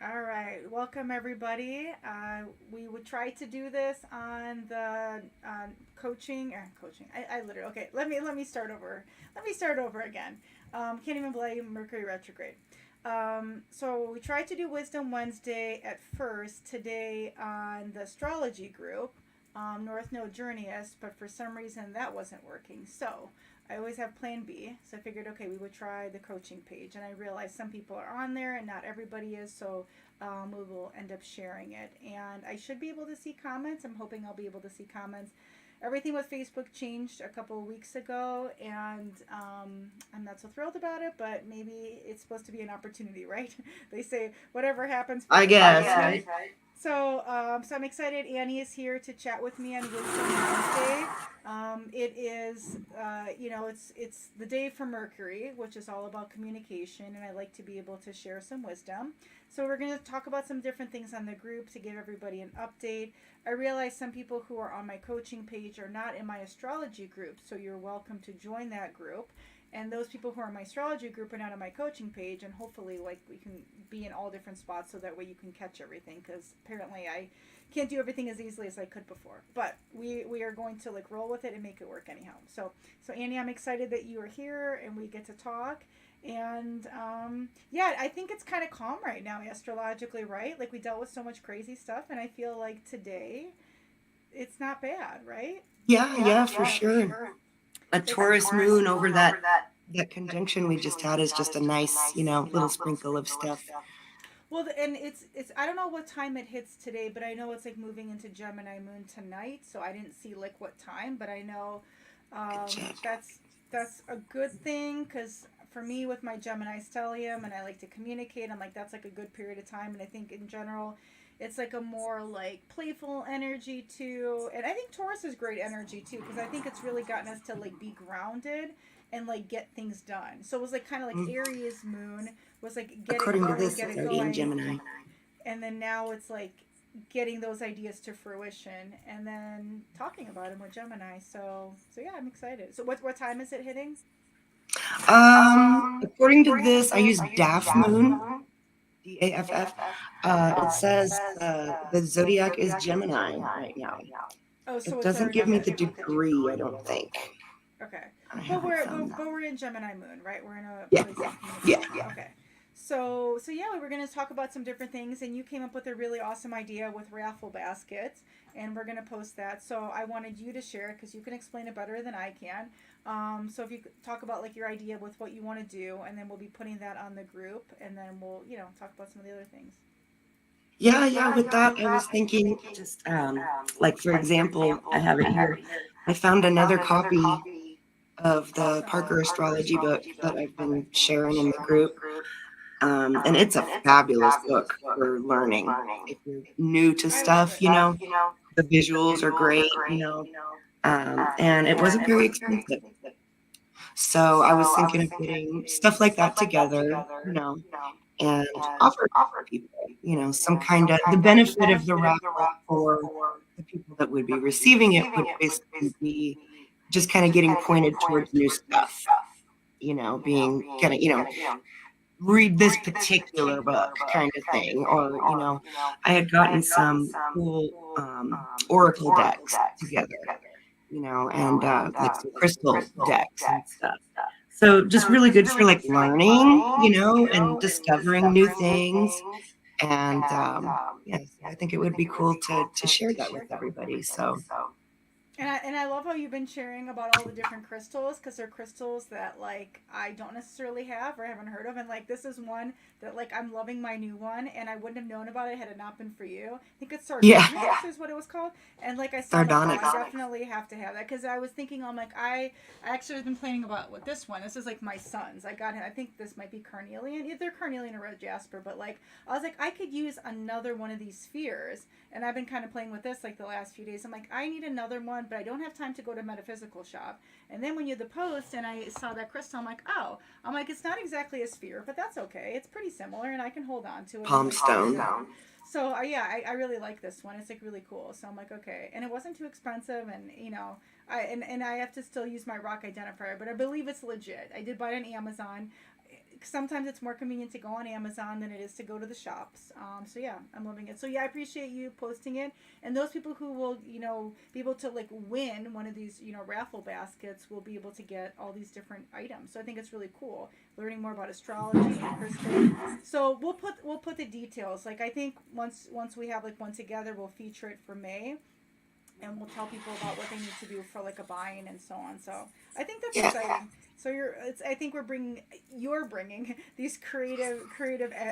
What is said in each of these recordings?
All right, welcome everybody. We would try to do this on the coaching. I literally okay. Let me start over. Let me start over again. Can't even blame Mercury retrograde. So we tried to do Wisdom Wednesday at first today on the astrology group, North Node Journeyists, but for some reason that wasn't working. So I always have plan B. So I figured, okay, we would try the coaching page. And I realized some people are on there and not everybody is. So we will end up sharing it. And I should be able to see comments. I'm hoping I'll be able to see comments. Everything with Facebook changed a couple of weeks ago, and I'm not so thrilled about it, but maybe it's supposed to be an opportunity, right? They say whatever happens for I the best. guess, right? So I'm excited. Annie is here to chat with me on Wisdom Wednesday. It is, it's the day for Mercury, which is all about communication, and I like to be able to share some wisdom. So we're going to talk about some different things on the group to give everybody an update. I realize some people who are on my coaching page are not in my astrology group, so you're welcome to join that group. And those people who are in my astrology group are not on my coaching page, and hopefully, like, we can be in all different spots so that way you can catch everything. Because apparently, I can't do everything as easily as I could before. But we are going to like roll with it and make it work anyhow. So Annie, I'm excited that you are here and we get to talk. And yeah, I think it's kind of calm right now astrologically, right? Like we dealt with so much crazy stuff, and I feel like today it's not bad, right? Yeah, for For sure. sure. A It's Taurus moon over that conjunction we just had is just a nice, little sprinkle of stuff. well, and it's I don't know what time it hits today, but I know it's like moving into Gemini moon tonight. So I didn't see like what time, but I know Good check. that's a good thing because for me with my Gemini stellium and I like to communicate, I'm like that's like a good period of time, and I think in general it's like a more like playful energy too, and I think Taurus is great energy too because I think it's really gotten us to like be grounded and like get things done. So it was like kind of like Mm. Aries moon was like get it According to going, this, get it's it already in going, Gemini. and then now it's like getting those ideas to fruition and then talking about them with Gemini. So yeah, I'm excited. So what time is it hitting? According to this, I use DAF moon, DAFF. It says the zodiac is Gemini right now. Oh, so It it's doesn't already give me the okay. degree, I don't think. Okay, I but haven't we're found that. but we're in Gemini moon, right? We're in a Yeah, place of yeah. communication. Okay. So yeah, we were going to talk about some different things, and you came up with a really awesome idea with raffle baskets, and we're going to post that. So I wanted you to share it because you can explain it better than I can. So if you could talk about like your idea with what you want to do, and then we'll be putting that on the group, and then we'll talk about some of the other things. Yeah, with that, I was thinking just like, for example, I have it here. I found another copy of the Parker astrology book that I've been sharing in the group. And it's a fabulous book for learning. If you're new to I love stuff, it. the visuals are great. And it wasn't very expensive. So I was thinking of putting stuff like that together, and offer people, some kind of the benefit of the raffle for the people that would be receiving it would basically be just kind of getting pointed towards new stuff, being kind of, read this particular book kind of thing. Or, I had gotten some cool oracle decks together, and like some crystal decks and stuff. So just really good for like learning, and discovering new things. And yeah, so I think it would be cool to share that with everybody. So And I love how you've been sharing about all the different crystals because they're crystals that like I don't necessarily have or haven't heard of, and like this is one that like I'm loving my new one, and I wouldn't have known about it had it not been for you. I think it's yeah, sardonyx is what it was called, and like I saw, I'm like, oh, sardonyx. I definitely have to have that because I was thinking, I'm like I actually have been planning about with this one. This is like my son's. I got him. I think this might be carnelian, either carnelian or red jasper, but like I was like I could use another one of these spheres, and I've been kind of playing with this like the last few days. I'm like I need another one, but I don't have time to go to metaphysical shop. And then when you did the post and I saw that crystal, I'm like, oh, I'm like, it's not exactly a sphere, but that's okay. It's pretty similar, and I can hold on to it. Palm stone. So yeah, I really like this one. It's like really cool. So I'm like, okay, and it wasn't too expensive, and and I have to still use my rock identifier, but I believe it's legit. I did buy it on Amazon. sometimes it's more convenient to go on Amazon than it is to go to the shops. So yeah, I'm loving it. So yeah, I appreciate you posting it. And those people who will, be able to like win one of these, raffle baskets will be able to get all these different items. So I think it's really cool learning more about astrology and crystals. So we'll put the details. Like I think once we have like one together, we'll feature it for May, and we'll tell people about what they need to do for like a buy-in and so on. So I think that's Yeah. exciting. So I think you're bringing these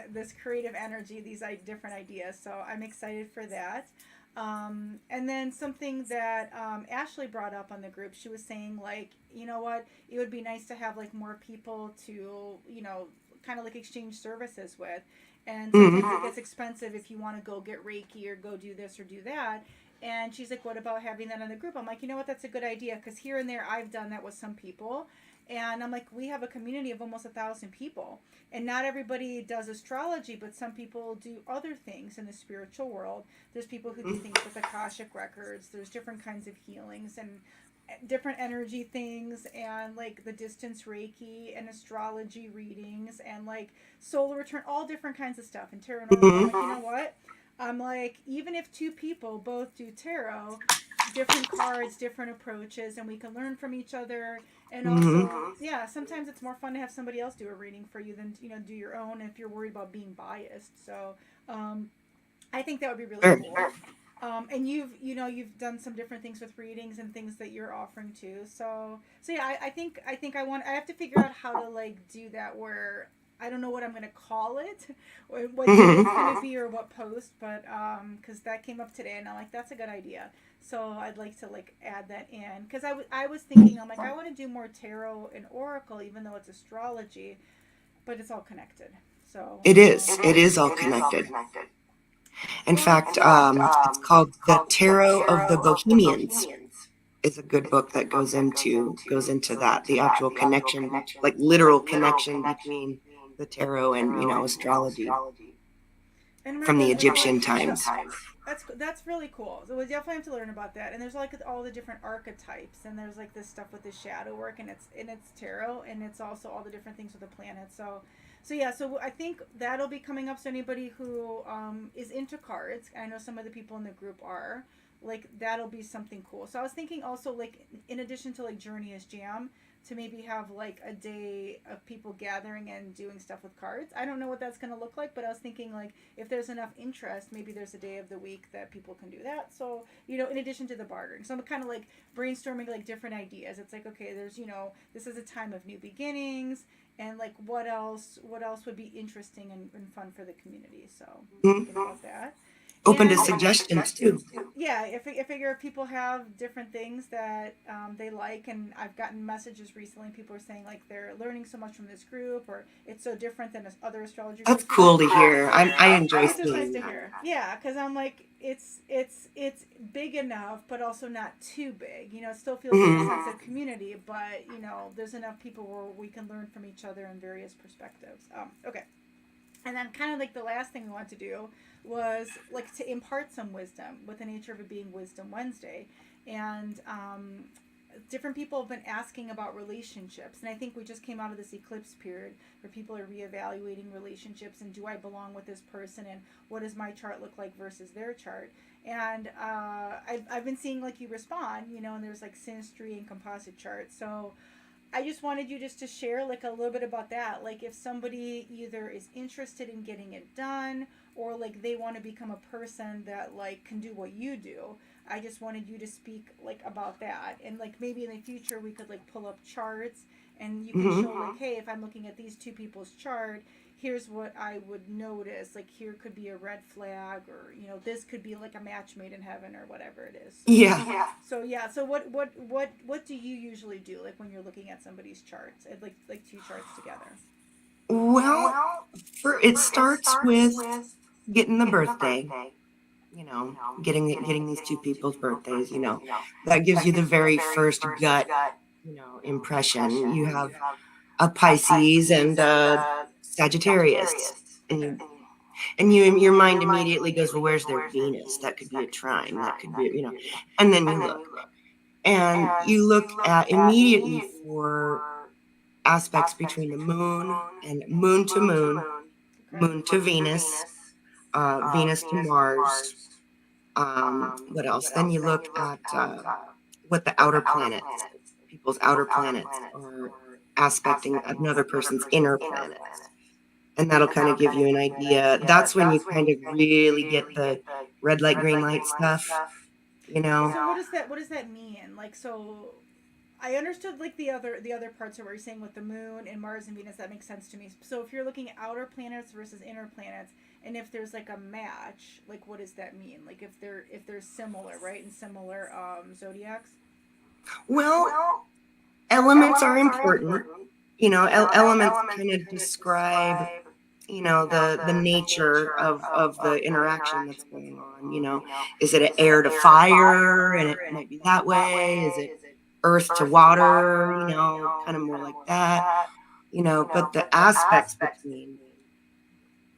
this creative energy, these different ideas. So I'm excited for that. And then something that Ashley brought up on the group, she was saying like, you know what, it would be nice to have like more people to, kind of like exchange services with. And sometimes it gets expensive if you want to go get Reiki or go do this or do that. And she's like, what about having that in the group? I'm like, you know what, that's a good idea. Because here and there, I've done that with some people. And I'm like, we have a community of almost 1,000 people. And not everybody does astrology, but some people do other things in the spiritual world. There's people who do things with Akashic records. There's different kinds of healings and different energy things, and like the distance Reiki and astrology readings and like solar return, all different kinds of stuff. And tarot. I'm like, you know what? I'm like, even if two people both do tarot, different cards, different approaches, and we can learn from each other. And also, yeah, sometimes it's more fun to have somebody else do a reading for you than do your own if you're worried about being biased. So, I think that would be really cool. And you've done some different things with readings and things that you're offering too. So yeah, I think I have to figure out how to like do that where I don't know what I'm going to call it, or what day it's going to be, or what post, but because that came up today, and I'm like, that's a good idea. So I'd like to like add that in, because I was thinking, I'm like, I want to do more tarot and oracle, even though it's astrology, but it's all connected. So It is all connected. In fact, it's called The Tarot of the Bohemians. Is a good book that goes into that, the actual connection, like literal connection between the tarot and astrology from the Egyptian times. That's really cool. So we definitely have to learn about that. And there's like all the different archetypes, and there's like this stuff with the shadow work, and it's tarot, and it's also all the different things with the planets. So yeah, so I think that'll be coming up. So anybody who is into cards, I know some of the people in the group are, like, that'll be something cool. So I was thinking also, like, in addition to like Journeyist Jam, to maybe have like a day of people gathering and doing stuff with cards. I don't know what that's going to look like, but I was thinking like if there's enough interest, maybe there's a day of the week that people can do that. So, in addition to the bartering. So I'm kind of like brainstorming like different ideas. It's like, okay, there's, this is a time of new beginnings, and like what else would be interesting and fun for the community. So thinking about that. Open to suggestions too. Yeah, I figure if people have different things that they like, and I've gotten messages recently, people are saying like they're learning so much from this group, or it's so different than other astrology groups. That's cool to hear. I enjoy It's just nice seeing to that. hear. Yeah, because I'm like, it's big enough, but also not too big. It still feels like a sense of community, but there's enough people where we can learn from each other in various perspectives. Okay. And then kind of like the last thing we want to do was like to impart some wisdom, with the nature of it being Wisdom Wednesday. And different people have been asking about relationships. And I think we just came out of this eclipse period where people are reevaluating relationships, and do I belong with this person, and what does my chart look like versus their chart. And I've been seeing like you respond, and there's like Synastry and composite charts. So I just wanted you just to share like a little bit about that. Like if somebody either is interested in getting it done, or like they want to become a person that like can do what you do. I just wanted you to speak like about that. And like maybe in the future we could like pull up charts, and you can show like, hey, if I'm looking at these two people's chart, here's what I would notice. Like here could be a red flag, or this could be like a match made in heaven, or whatever it is. So, Yeah. So what do you usually do, like when you're looking at somebody's charts, and like two charts together? Well, it starts with getting the birthday. Getting these two people's birthdays. That gives you the very first gut, impression. You have a Pisces and a Sagittarius, and your mind immediately goes, well, where's their Venus? That could be a trine. That could be, and then you look at immediately for aspects between the moon and moon to moon, Okay. moon to Venus, Venus to Mars. What else? Then you look at what the outer planets, people's outer planets, are aspecting another person's inner planets. And that'll kind of give you an idea. That's when you kind of really get the red light, green light stuff, you know? So what does that mean? Like, so I understood like the other parts of what you're saying with the moon and Mars and Venus. That makes sense to me. So if you're looking at outer planets versus inner planets, and if there's like a match, like what does that mean? Like if they're similar, right, and similar zodiacs. Well, elements are important. You know, elements kind of describe, you know, the nature of the interaction that's going on. You know, is it an air to fire, and it might be that way? Is it earth to water? You know, kind of more like that. You know, but the aspects between,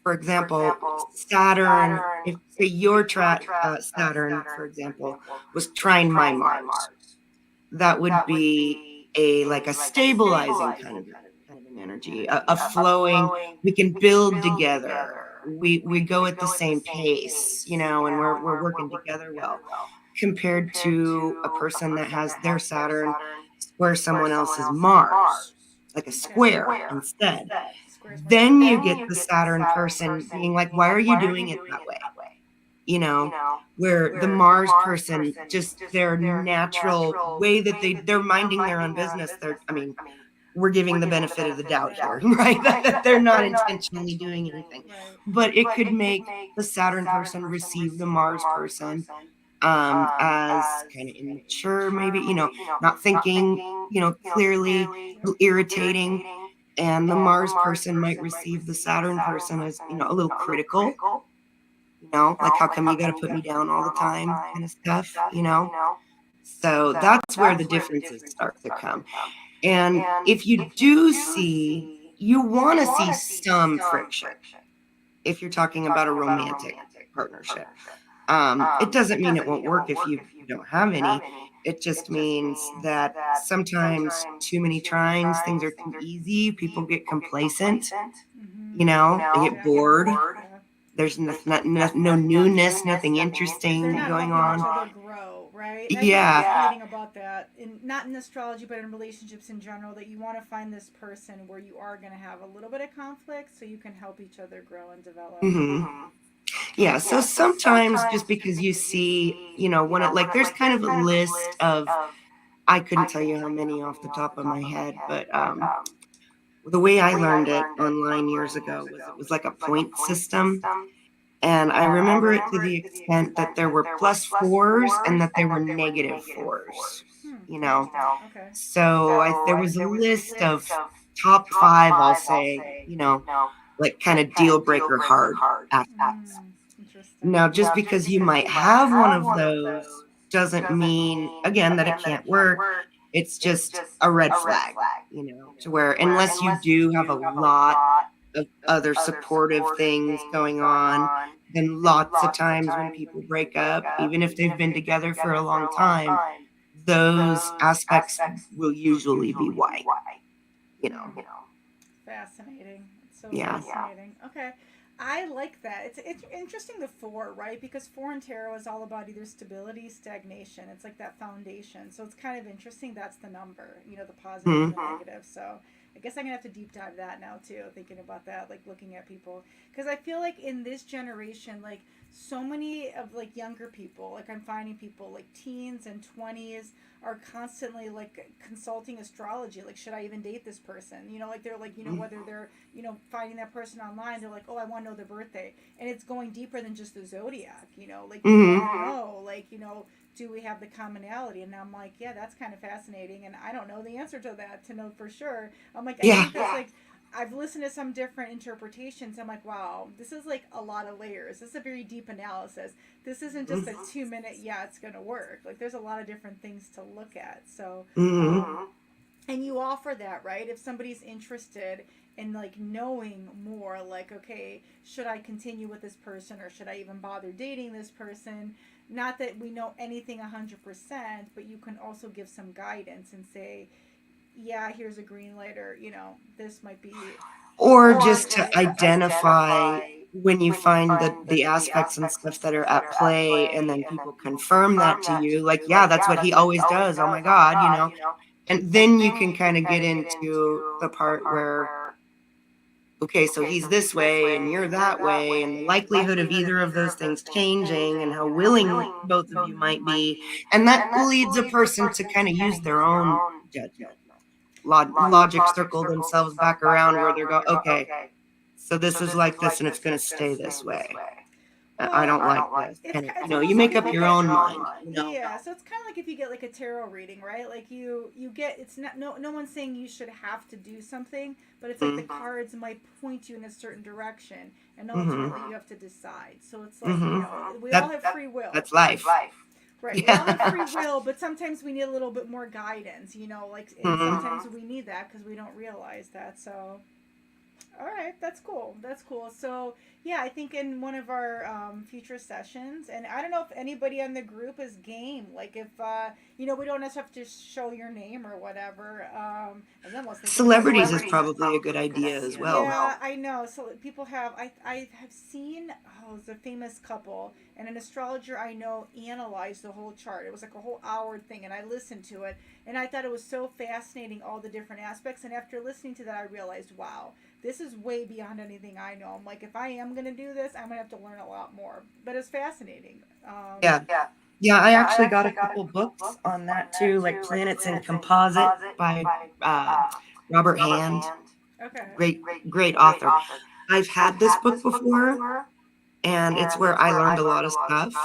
for example, Saturn. If say your Saturn, for example, was trine my Mars, that would be a like a stabilizing kind of an energy, a flowing. We can build together. We go at the same pace, you know, and we're working together well. Compared to a person that has their Saturn square someone else's Mars, like a square instead. Squares more Then you difficult. get the Saturn person being like, "Why are you doing it that way?" You know, where the Mars person, just their natural way that they're minding their own business. I mean, we're giving the benefit of the doubt here, right? That they're not intentionally doing anything, Right. but it could make the Saturn person receive the Mars person as kind of immature, maybe, you know, not thinking, you know, clearly, irritating. And the Mars person might receive the Saturn person as, you know, a little critical, you know, like, how come you got to put me down all the time, kind of stuff, you know? So that's where the differences start to come. And if you do see, you want to see some friction if you're talking about a romantic partnership. It doesn't mean it won't work if you don't have any. It just means that sometimes too many trines, things are too easy, people get complacent, Mm-hmm. you know, they get bored. Yeah. There's no newness, nothing They're interesting not going helping each on. other grow, right? And I Yeah. remember reading about that, not in astrology, but in relationships in general, that you want to find this person where you are going to have a little bit of conflict, so you can help each other grow and develop. hmm Yeah. So sometimes just because you see, you know, like there's kind of a list of, I couldn't tell you how many off the top of my head, but the way I learned it online years ago was it was like a point system. And I remember it to the extent that there were plus fours and that there were negative fours, you know. Interesting. Okay. So there was a list of top five, I'll say, you know, like kind of deal breaker hard aspects. Interesting. Now, just because you might have one of those doesn't mean, again, that it can't work. It's just a red flag, you know, to where unless you do have a lot of other supportive things going on, then lots of times when people break up, even if they've been together for a long time, those aspects will usually be white, you know. Fascinating. It's so Yeah. fascinating. Okay. I like that. It's interesting, the four, right? Because four in tarot is all about either stability, stagnation. It's like that foundation. So it's kind of interesting. That's the number, you know, the positive and the negative. So I guess I'm gonna have to deep dive that now too, thinking about that, like looking at people, because I feel like in this generation, like so many of like younger people, like I'm finding people like teens and 20s are constantly like consulting astrology, like should I even date this person, you know, like they're like, you know, whether they're, you know, finding that person online, they're like, oh, I want to know their birthday, and it's going deeper than just the zodiac, you know, like you want to know, like, you know, do we have the commonality? And I'm like, yeah, that's kind of fascinating, and I don't know the answer to that to know for sure. I'm like, I Yeah. think that's like, I've listened to some different interpretations. I'm like, wow, this is like a lot of layers. This is a very deep analysis. This isn't just a 2 minute, yeah, it's going to work. Like, there's a lot of different things to look at. So, and you offer that, right? If somebody's interested in like knowing more, like, okay, should I continue with this person, or should I even bother dating this person? Not that we know anything 100%, but you can also give some guidance and say, yeah, here's a green light, or this might be Or a red just to light. identify when you find the aspects and stuff that are at play, and then people confirm that to you, like, yeah, that's what he always does. Oh my God, and then you can kind of get into the part where, okay, so he's this way and you're that way, and the likelihood of either of those things changing, and how willing both of you might be. And that leads a person to kind of use their own judgment. Logic circle themselves back around where they're going, okay, so this is like this and it's going to stay this way. I Well, don't like this. And, it's you almost like make if up you your get own mind, yeah. So it's kind of like if you get like a tarot reading, right? Like you get, it's not, no one's saying you should have to do something, but it's like the cards might point you in a certain direction, and ultimately you have to decide. So it's like we all have free will. That's life. Right, we all have free will, but sometimes we need a little bit more guidance, like, and sometimes we need that because we don't realize that. So, all right, that's cool. That's cool. So, yeah, I think in one of our future sessions, and I don't know if anybody on the group is game. Like, if we don't necessarily have to show your name or whatever. And then let's think Celebrities is probably a good idea as well. Yeah, I know. So people have. I have seen. Oh, it's a famous couple, and an astrologer I know analyzed the whole chart. It was like a whole hour thing, and I listened to it, and I thought it was so fascinating, all the different aspects. And after listening to that, I realized, wow, this is way beyond anything I know. I'm like, if I am going to do this, I'm going to have to learn a lot more. But it's fascinating. Yeah, I actually got a couple books on that too, like Planets in Composite by Robert Hand. Okay. Great author. I've had this book before, and it's where I learned a lot of stuff.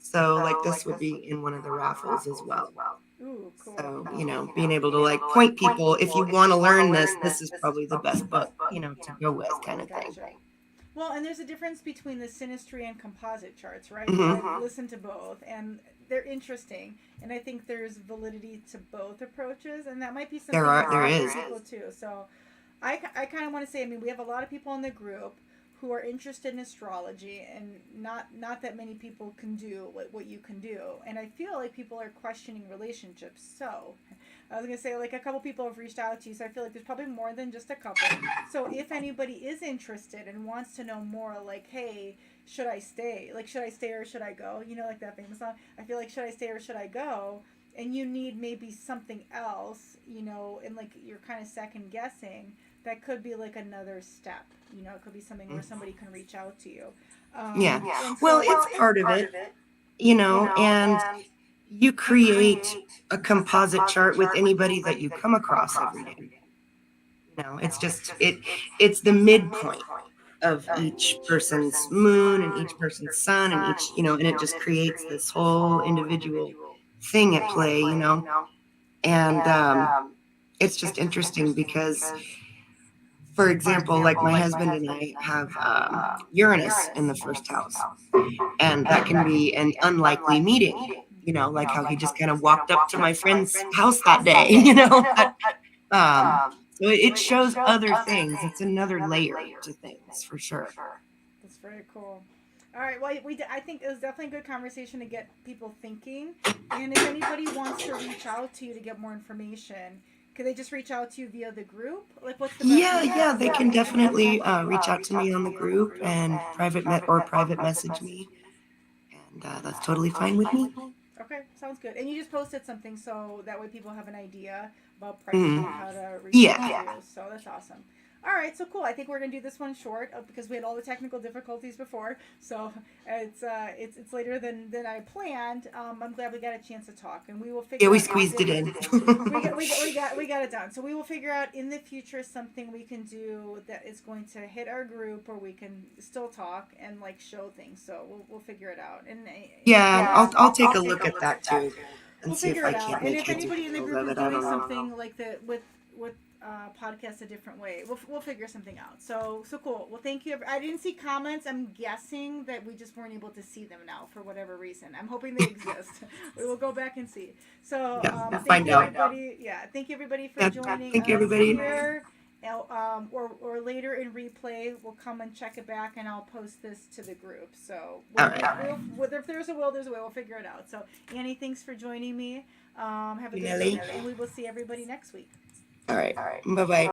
So, like, this would be in one of the raffles as well. Ooh, cool. So, being able to like point people, if you want to learn this, this is probably the best book, to go with, kind of thing. Well, and there's a difference between the Synastry and composite charts, right? Mm-hmm. I've listened to both, and they're interesting, and I think there's validity to both approaches, and that might be something There is. people too. So, I kind of want to say, I mean, we have a lot of people in the group who are interested in astrology, and not that many people can do what you can do, and I feel like people are questioning relationships. So I was gonna say, like, a couple people have reached out to you, so I feel like there's probably more than just a couple. So if anybody is interested and wants to know more, like, hey, should I stay, or should I go, like that famous song, I feel like, should I stay or should I go, and you need maybe something else, and like you're kind of second guessing, that could be like another step. It could be something where somebody can reach out to you. Yeah. Well, it's part of it, and you create a composite chart with anybody that you come across every day. It's just it's the midpoint of each person's moon and each person's sun and each, and it just creates this whole individual thing at play, and it's just interesting because, for example, like my husband and I have Uranus in the first house, and that can be an unlikely meeting, like how he just kind of walked up to my friend's house that day, so it shows other things. It's another layer to things, for sure. That's very cool. All right. Well, I think it was definitely a good conversation to get people thinking. And if anybody wants to reach out to you to get more information, could they just reach out to you via the group? Like, what's the best Yeah, they can definitely reach out to me on the group and private message me, and that's totally fine with me. Okay, sounds good. And you just posted something, so that way people have an idea about pricing and how to reach out to you. So that's awesome. All right, so cool. I think we're gonna do this one short because we had all the technical difficulties before. So it's later than I planned. I'm glad we got a chance to talk, and we will figure. Yeah, we squeezed it in. we got it done. So we will figure out in the future something we can do that is going to hit our group, or we can still talk and like show things. So we'll figure it out. And I'll take a look at that too, and see if I can't and make if heads anybody in the or group tails is of it. I doing don't know. something like the with podcast a different way, we'll figure something out. So cool. Well, thank you. I didn't see comments. I'm guessing that we just weren't able to see them now for whatever reason. I'm hoping they exist. We will go back and see. So thank you everybody. Yeah, thank you everybody for joining. Thank you everybody. Here. Or later in replay, we'll come and check it back, and I'll post this to the group. So if there's a will, there's a way. We'll figure it out. So Annie, thanks for joining me. Have a good day, and we will see everybody next week. All right. Bye-bye.